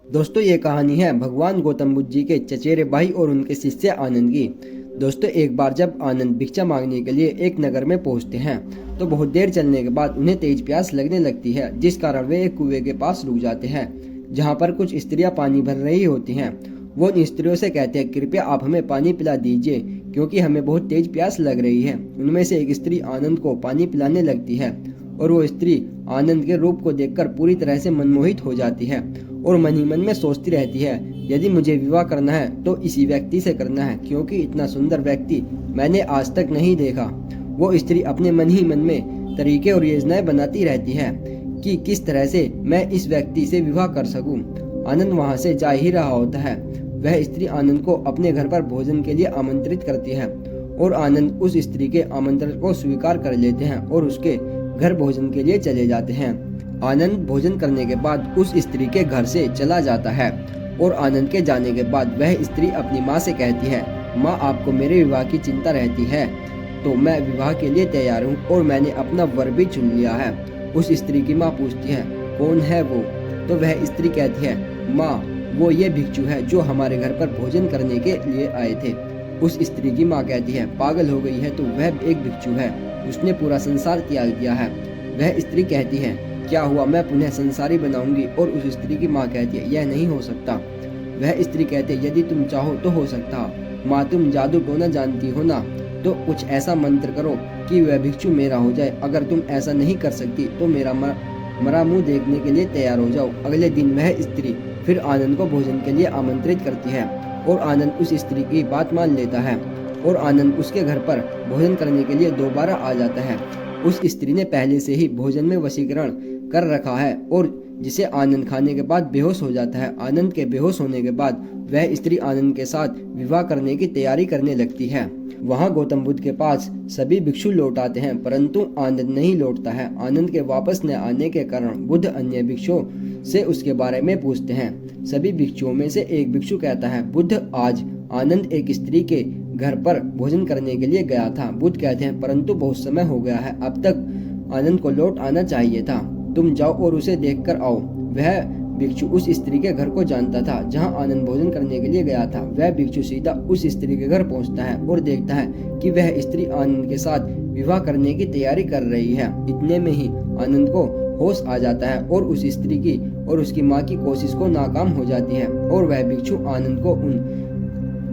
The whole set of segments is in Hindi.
दोस्तों ये कहानी है भगवान गौतम बुद्ध जी के चचेरे भाई और उनके शिष्य आनंद की। दोस्तों एक बार जब आनंद भिक्षा मांगने के लिए एक नगर में पहुंचते हैं तो बहुत देर चलने के बाद उन्हें तेज प्यास लगने लगती है, जिस कारण वे एक कुएं के पास रुक जाते हैं जहां पर कुछ स्त्रियां पानी भर रही होती हैं। वो उन स्त्रियों से कहते हैं कृपया आप हमें पानी पिला दीजिए क्योंकि हमें बहुत तेज प्यास लग रही है। उनमें से एक स्त्री आनंद को पानी पिलाने लगती है और वो स्त्री आनंद के रूप को देखकर पूरी तरह से मनमोहित हो जाती है और मन ही मन में सोचती रहती है यदि मुझे विवाह करना है तो इसी व्यक्ति से करना है क्योंकि इतना सुंदर व्यक्ति मैंने आज तक नहीं देखा। वो स्त्री अपने मन ही मन में तरीके और योजनाएं बनाती रहती है कि किस तरह से मैं इस व्यक्ति से विवाह कर सकूं। आनंद वहां से जा ही रहा होता है। वह स्त्री आनंद को अपने घर पर भोजन के लिए आमंत्रित करती है और आनंद उस स्त्री के आमंत्रण को स्वीकार कर लेते हैं और उसके घर भोजन के लिए चले जाते हैं। आनंद भोजन करने के बाद उस स्त्री के घर से चला जाता है और आनंद के जाने के बाद वह स्त्री अपनी माँ से कहती है, माँ आपको मेरे विवाह की चिंता रहती है तो मैं विवाह के लिए तैयार हूँ और मैंने अपना वर भी चुन लिया है। उस स्त्री की माँ पूछती है कौन है वो? तो वह स्त्री कहती है माँ वो ये भिक्षु है जो हमारे घर पर भोजन करने के लिए आए थे। उस स्त्री की माँ कहती है पागल हो गई है तो वह एक भिक्षु है, उसने पूरा संसार त्याग दिया है। वह स्त्री कहती है क्या हुआ मैं पुनः संसारी बनाऊंगी और उस स्त्री की माँ कहती है यह नहीं हो सकता। वह स्त्री कहती है यदि तुम चाहो तो हो सकता। माँ तुम जादू टोना जानती हो ना, तो कुछ ऐसा मंत्र करो कि वह भिक्षु मेरा हो जाए। अगर तुम ऐसा नहीं कर सकती तो मेरा मरा मुंह देखने के लिए तैयार हो जाओ। अगले दिन वह स्त्री फिर आनंद को भोजन के लिए आमंत्रित करती है और आनंद उस स्त्री की बात मान लेता है और आनंद उसके घर पर भोजन करने के लिए दोबारा आ जाता है। उस स्त्री ने पहले से ही भोजन में वशीकरण कर रखा है और जिसे आनंद खाने के बाद बेहोश हो जाता है। आनंद के बेहोश होने के बाद वह स्त्री आनंद के साथ विवाह करने की तैयारी करने लगती है। वहां गौतम बुद्ध के पास सभी भिक्षु लौट आते हैं परंतु आनंद नहीं लौटता है। आनंद के वापस न आने के कारण बुद्ध अन्य भिक्षुओं से उसके बारे में पूछते हैं। सभी भिक्षुओं में से एक भिक्षु कहता है बुद्ध आज आनंद एक स्त्री के घर पर भोजन करने के लिए गया था। बुद्ध कहते हैं परंतु बहुत समय हो गया है, अब तक आनंद को लौट आना चाहिए था। तुम जाओ और उसे देख कर आओ। वह भिक्षु उस स्त्री के घर को जानता था जहां आनंद भोजन करने के लिए गया था। वह भिक्षु सीधा उस स्त्री के घर पहुंचता है और देखता है कि वह स्त्री आनंद के साथ विवाह करने की तैयारी कर रही है। इतने में ही आनंद को होश आ जाता है और उस स्त्री की और उसकी माँ की कोशिश को नाकाम हो जाती है और वह भिक्षु आनंद को उन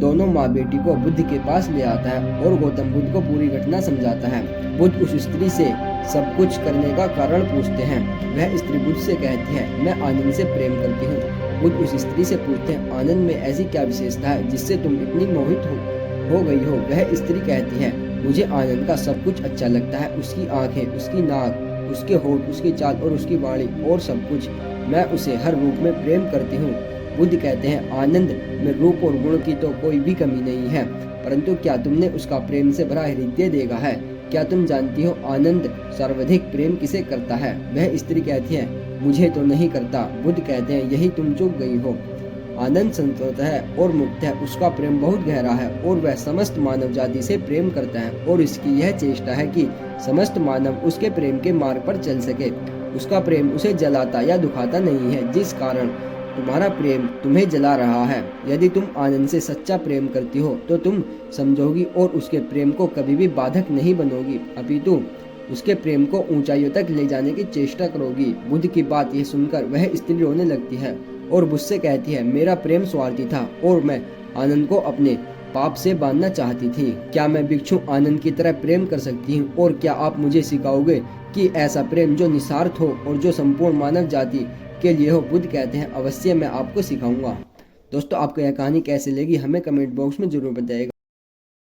दोनों माँ बेटी को बुद्ध के पास ले आता है और गौतम बुद्ध को पूरी घटना समझाता है। बुद्ध उस स्त्री से सब कुछ करने का कारण पूछते हैं। वह स्त्री बुद्ध से कहती है मैं आनंद से प्रेम करती हूँ। बुद्ध उस स्त्री से पूछते हैं आनंद में ऐसी क्या विशेषता है जिससे तुम इतनी मोहित हो गई हो? वह स्त्री कहती है मुझे आनंद का सब कुछ अच्छा लगता है, उसकी आंखें, उसकी नाक, उसके होठ, उसकी चाल और उसकी वाणी और सब कुछ। मैं उसे हर रूप में प्रेम करती हूँ। बुद्ध कहते हैं आनंद में रूप और गुण की तो कोई भी कमी नहीं है, परंतु क्या तुमने उसका प्रेम से भरा हृदय देखा है? क्या तुम जानती हो आनंद सर्वाधिक प्रेम किसे करता है? वह स्त्री कहती है मुझे तो नहीं करता। बुद्ध कहते हैं यही तुम चूक गई हो। आनंद संतुष्ट है और मुक्त है, उसका प्रेम बहुत गहरा है और वह समस्त मानव जाति से प्रेम करता है और इसकी यह चेष्टा है कि समस्त मानव उसके प्रेम के मार्ग पर चल सके। उसका प्रेम उसे जलाता या दुखाता नहीं है, जिस कारण तुम्हारा प्रेम तुम्हें जला रहा है। यदि तुम आनंद से सच्चा प्रेम करती हो तो तुम समझोगी और उसके प्रेम को कभी भी बाधक नहीं बनोगी, अपितु उसके प्रेम को ऊंचाइयों तक ले जाने की चेष्टा करोगी। बुद्ध की बात यह सुनकर वह स्त्री रोने लगती है और बुद्ध से कहती है मेरा प्रेम स्वार्थी था और मैं आनंद को अपने पाप से बांधना चाहती थी। क्या मैं भिक्षु आनंद की तरह प्रेम कर सकती हूँ? और क्या आप मुझे सिखाओगे कि ऐसा प्रेम जो निस्वार्थ हो और जो संपूर्ण मानव जाति के लिए हो? बुद्ध कहते हैं अवश्य मैं आपको सिखाऊंगा। दोस्तों आपको यह कहानी कैसे लगी हमें कमेंट बॉक्स में जरूर बताइएगा।